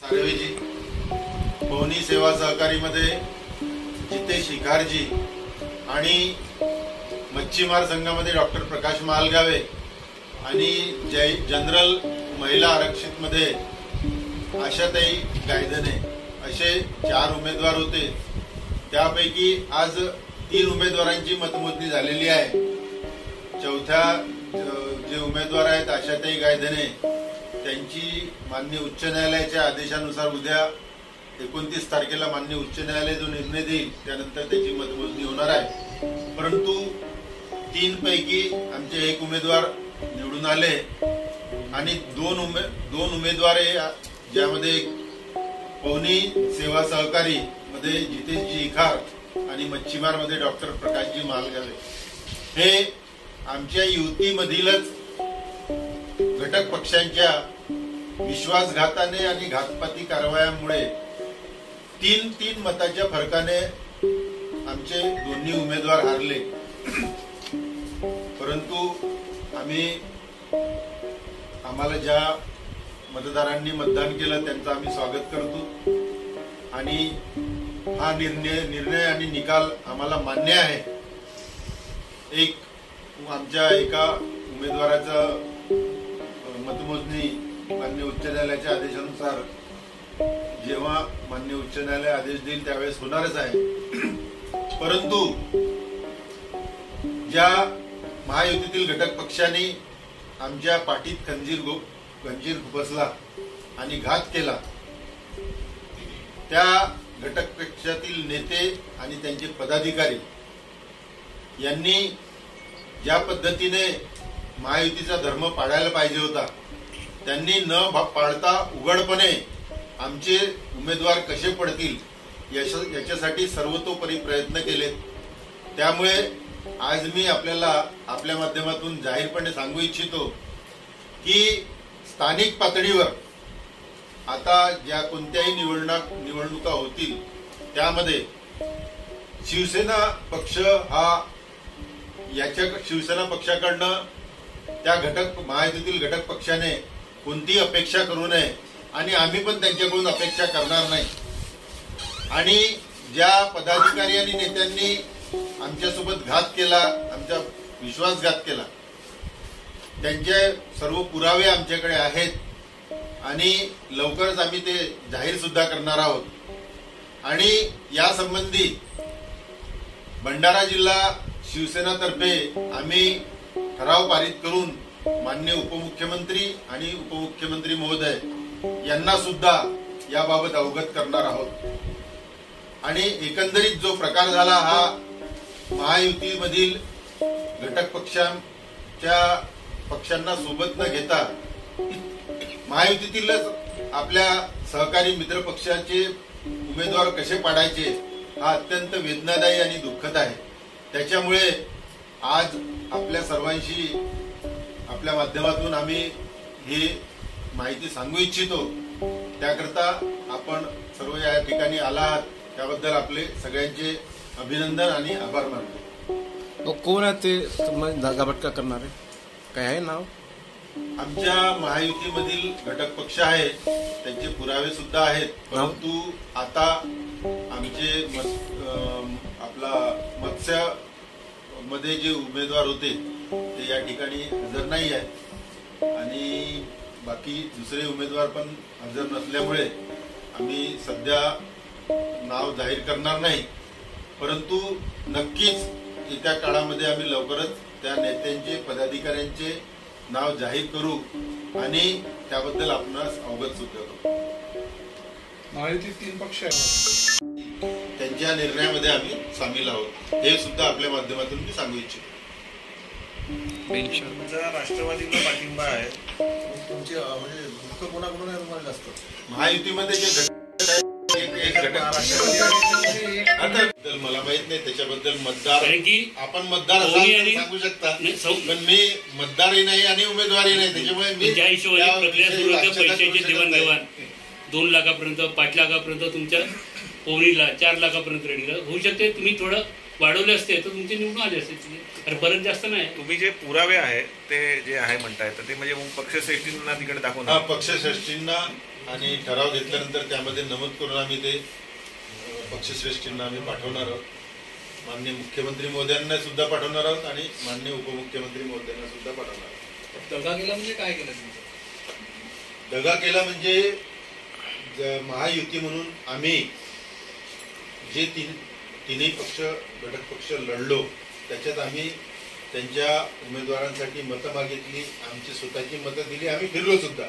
तारवेजी, पवनी सेवा सहकारीमध्ये जितेश शिखारजी आणि मच्छीमार संघामध्ये डॉक्टर प्रकाश मालगावे आणि जनरल महिला आरक्षित मध्ये आशाताई गायधने असे 4 उमेदवार होते। त्यापैकी आज 3 उमेदवारांची मतमोजणी झालेली आहे। चौथ्या जे उमेदवार आहेत आशाताई गायधने, त्यांची माननीय उच्च न्यायालयाच्या आदेशानुसार उद्या 29 तारखेला माननीय उच्च न्यायालय जो निर्णय देईल त्यानंतर त्याची मतमोजणी होणार आहे। परंतु 3 पैकी आमचे 1 उमेदवार निवडून आले आणि 2 उमेदवार ज्यामध्ये पवनी सेवा सहकारी मध्ये जितेशजी इखार आणि मच्छीमार मध्ये डॉक्टर प्रकाशजी मालगावे, हे आमच्या युतीमधीलच घटक पक्षांच्या विश्वासघाताने आणि घातपाती कारवायांमुळे 3 मताच्या फरकाने आमचे दोन्ही उमेदवार हारले। परंतु आम्हाला ज्या मतदारांनी मतदान केलं त्यांचं आम्ही स्वागत करतो आणि हा निर्णय आणि निकाल आम्हाला मान्य आहे। आमच्या एका उमेदवाराचा मतमोजणी मान्य उच्च न्यायालयाच्या आदेशानुसार जेव्हा मान्य उच्च न्यायालय आदेश देईल त्यावेळेस होणारच आहे। परंतु ज्या महायुतीतील घटक पक्षांनी आमच्या पाठीत खंजीर खुपसला आणि घात केला, त्या घटक पक्षातील नेते आणि त्यांचे पदाधिकारी यांनी ज्या पद्धतीने महायुतीचा धर्म पाळायला पाहिजे होता त्यांनी न पाळता उघडपणे आमचे उमेदवार कसे पडतील याच्यासाठी सर्वतोपरी प्रयत्न केले। त्यामुळे आज मी आपल्या माध्यमातून जाहीरपणे सांगू इच्छितो की स्थानिक पातळीवर आता ज्या कोणत्याही निवडणुका होतील त्यामध्ये शिवसेना पक्ष शिवसेना पक्षाकडनं त्या महायुतीतील घटक पक्षाने कोणतीही अपेक्षा करू नये आणि आम्ही पण त्यांच्याकडून अपेक्षा करणार नाही। आणि ज्या पदाधिकारी आणि नेत्यांनी आमच्यासोबत घात केला, आमचा विश्वासघात केला, त्यांचे सर्व पुरावे आमच्याकडे आहेत आणि लवकरच आम्ही ते जाहीर सुद्धा करणार आहोत। आणि या संबंधी भंडारा जिल्हा शिवसेनातर्फे आम्ही ठराव पारित करून माननीय उपमुख्यमंत्री आणि उपमुख्यमंत्री महोदय यांना सुद्धा याबाबत अवगत करणार आहोत। आणि एकंदरीत जो प्रकार झाला हा महायुतीमधील घटक पक्षांना सोबत न घेता महायुतीतीलच आपल्या सहकारी मित्र पक्षाचे उमेदवार कसे पाडायचे हा अत्यंत वेदनादायी आणि दुःखद आहे। त्याच्यामुळे आज आपल्या सर्वांशी आपल्या माध्यमातून आम्ही हे माहिती सांगू इच्छितो। त्याकरता आपण सर्व या ठिकाणी आला आहात त्याबद्दल आपले सगळ्यांचे अभिनंदन आणि आभार मानतो। कोण आहे ते जागाबटका करणारे, काय आहे नाव? आमच्या महायुतीमधील घटक पक्ष आहेत, त्यांचे पुरावे सुद्धा आहेत। परंतु आता आमचे मत्स्य मध्ये जे उमेदवार होते ते या ठिकाणी हजर नाही आहेत आणि बाकी दुसरे उमेदवार पण हजर नसल्यामुळे आम्ही सध्या नाव जाहीर करणार नाही। परंतु नक्कीच येत्या काळामध्ये आम्ही लवकरच त्या नेत्यांचे पदाधिकाऱ्यांचे नाव जाहीर करू आणि त्याबद्दल आपणास अवगत सुद्धा करू। महायुतीत 3 पक्ष आहेत, त्यांच्या निर्णयामध्ये आम्ही सामील आहोत हे सुद्धा आपल्या माध्यमातून मी सांगू इच्छितो। राष्ट्रवादीला पाठिंबा आहे, तुमचे म्हणजे दुःख कोणाकडून आहे तुम्हाला जास्त? महायुतीमध्ये जे मला माहित नाही त्याच्याबद्दल मतदार आपण मतदार असाल सांगू शकता, पण मी मतदारही नाही आणि उमेदवारही नाही। त्याच्यामुळे मी ज्या हिशोबाने प्रक्रिया सुरू होत्या पैशाची देवाणघेवाण 2 लाखापर्यंत 5 लाखापर्यंत तुमच्या पवनीला 4 लाखापर्यंत रेडी होऊ शकते। तुम्ही थोडं वाढवले असते तर तुमचे निवडून आले असते, अरे परत जास्त नाही। तुम्ही जे पुरावे आहे ते जे आहे म्हणताय तर ते म्हणजे पक्षश्रेष्ठींना तिकडे दाखवणार? पक्षश्रेष्ठींना आणि ठराव घेतल्यानंतर त्यामध्ये नमूद करून आम्ही ते पक्षश्रेष्ठींना आम्ही पाठवणार आहोत. माननीय मुख्यमंत्री महोदयांना सुद्धा पाठवणार आहोत आणि माननीय उपमुख्यमंत्री महोदयांना सुद्धा पाठवणार आहोत. दगा केला म्हणजे काय केलं? दगा केला म्हणजे महायुती म्हणून आम्ही जे तिन्ही पक्ष घटक पक्ष लढलो त्याच्यात आम्ही त्यांच्या उमेदवारांसाठी मतं मागितली, आमची स्वतःची मतं दिली, आम्ही फिरलो सुद्धा.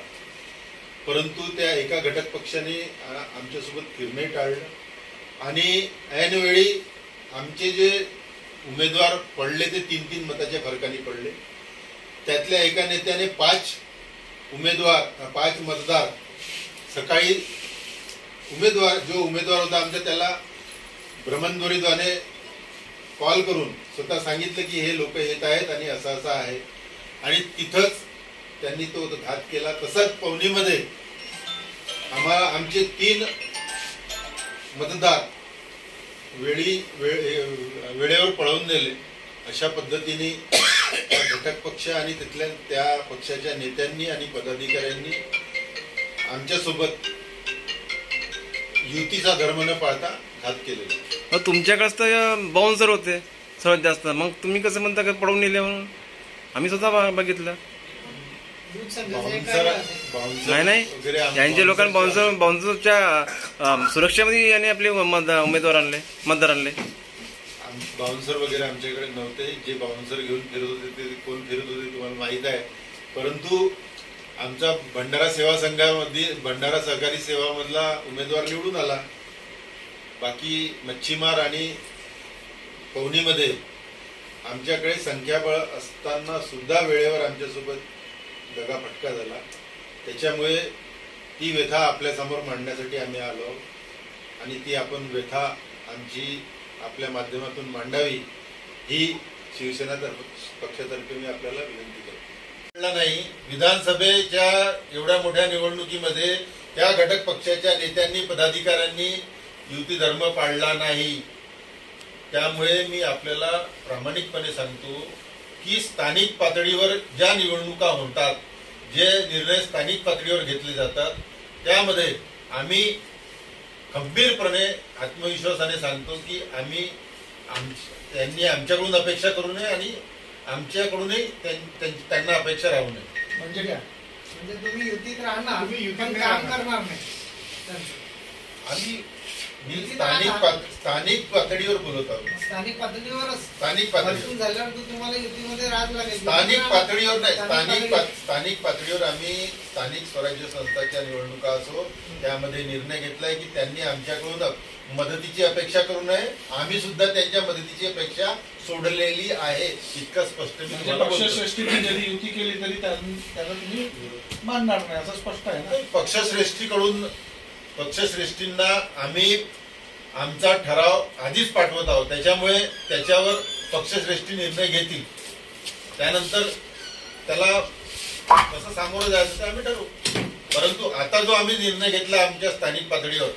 परंतु त्या एका घटक पक्षाने आमच्यासोबत फिरणंही टाळलं आणि ऐनवेळी आमचे जे उमेदवार पडले ते 3-3 मताच्या फरकाने पडले. त्यातल्या एका नेत्याने 5 मतदार सकाळी जो उमेदवार होता आमचा त्याला भ्रमणध्वनीद्वारे कॉल करून स्वतः सांगितलं की हे लोक येत आहेत आणि असं आहे आणि तिथंच त्यांनी तो घात केला. तसंच पवनीमध्ये आमचे 3 मतदार वेळेवर पळवून नेले. अशा पद्धतीने घटक पक्ष आणि तिथल्या त्या पक्षाच्या नेत्यांनी आणि पदाधिकाऱ्यांनी आमच्यासोबत युतीचा धर्म न पाळता घात केलेला. तुमच्याकडेच तर बाउन्सर होते सर्वात जास्त, मग तुम्ही कसं म्हणता का पडवून नेले म्हणून? आम्ही स्वतः बघितलं. नाही यांच्या लोकांनी बाउन्सरच्या सुरक्षेमध्ये आणि आपले उमेदवार आणले, मतदार आणले. बाउन्सर वगैरे आमच्याकडे नव्हते. जे बाउन्सर घेऊन फिरत होते ते कोण फिरत होते तुम्हाला माहित आहे. परंतु आमचा भंडारा सेवा संघामध्ये भंडारा सहकारी सेवा मधला उमेदवार निवडून आला. बाकी मच्छीमार आणि पवनीमध्ये आमच्याकडे संख्याबळ असताना सुद्धा वेळेवर आमच्यासोबत दगाफटका झाला. त्याच्यामुळे ती व्यथा आपल्यासमोर मांडण्यासाठी आम्ही आलो आणि ती आपण व्यथा आमची आपल्या माध्यमातून मांडावी ही शिवसेना पक्षातर्फे मी आपल्याला विनंती करतो. नाही, विधानसभेच्या एवढ्या मोठ्या निवडणुकीमध्ये त्या घटक पक्षाच्या नेत्यांनी पदाधिकाऱ्यांनी युती धर्म पाळला नाही. त्यामुळे मी आपल्याला प्रामाणिकपणे सांगतो की स्थानिक पातळीवर ज्या निवडणुका होतात, जे निर्णय स्थानिक पातळीवर घेतले जातात, त्यामध्ये आम्ही खंबीरपणे आत्मविश्वासाने सांगतो की त्यांनी आमच्याकडून अपेक्षा करू नये आणि आमच्याकडूनही त्यांना अपेक्षा राहू नये. म्हणजे काय? म्हणजे तुम्ही युतीत राहणार, पण काम करणार नाही. आम्ही स्थानिक पातळीवर बोलत आहोत. स्थानिक पातळीवरच स्थानिक पातळीवर झाल्यावर तुम्हाला युतीमध्ये राज लागेल. स्थानिक पातळीवर नाही, स्थानिक पातळीवर आम्ही स्थानिक स्वराज्य संस्थांच्या निवडणुका असो त्यामध्ये निर्णय घेतलाय की त्यांनी आमच्याकडून मदतीची अपेक्षा करू नये. आम्ही सुद्धा त्यांच्या मदतीची अपेक्षा सोडलेली आहे. इतकं स्पष्ट मी तुम्हाला बोलतो. पक्षश्रेष्ठीने जरी युती केली तरी त्याला तुम्ही मानणार नाही असं स्पष्ट आहे ना. पक्षश्रेष्ठींना आम्ही आमचा ठराव आधीच पाठवत आहोत. त्याच्यामुळे त्याच्यावर पक्षश्रेष्ठी निर्णय घेतील. त्यानंतर त्याला कसं सामोरं जायचं ते आम्ही ठरवू. परंतु आता जो आम्ही निर्णय घेतला आमच्या स्थानिक पातळीवर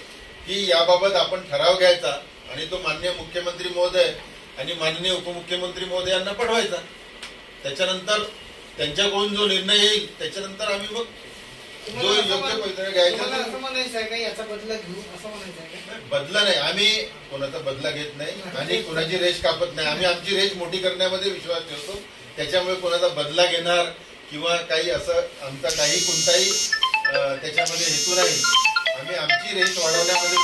की याबाबत आपण ठराव घ्यायचा आणि तो माननीय मुख्यमंत्री महोदय आणि माननीय उपमुख्यमंत्री महोदयांना पाठवायचा. त्याच्यानंतर त्यांच्याकडून जो निर्णय येईल त्याच्यानंतर आम्ही मग जो योग्य पद्धतीने घ्यायचा. बदला नाही, आम्ही कोणाचा बदला घेत नाही आणि कोणाची रेष कापत नाही. आम्ही आमची रेष मोठी करण्यामध्ये विश्वास ठेवतो. त्याच्यामुळे कोणाचा बदला घेणार किंवा काही असं आमचा काही कोणताही त्याच्यामध्ये हेतू नाही. आम्ही आमची रेष वाढवण्यामध्ये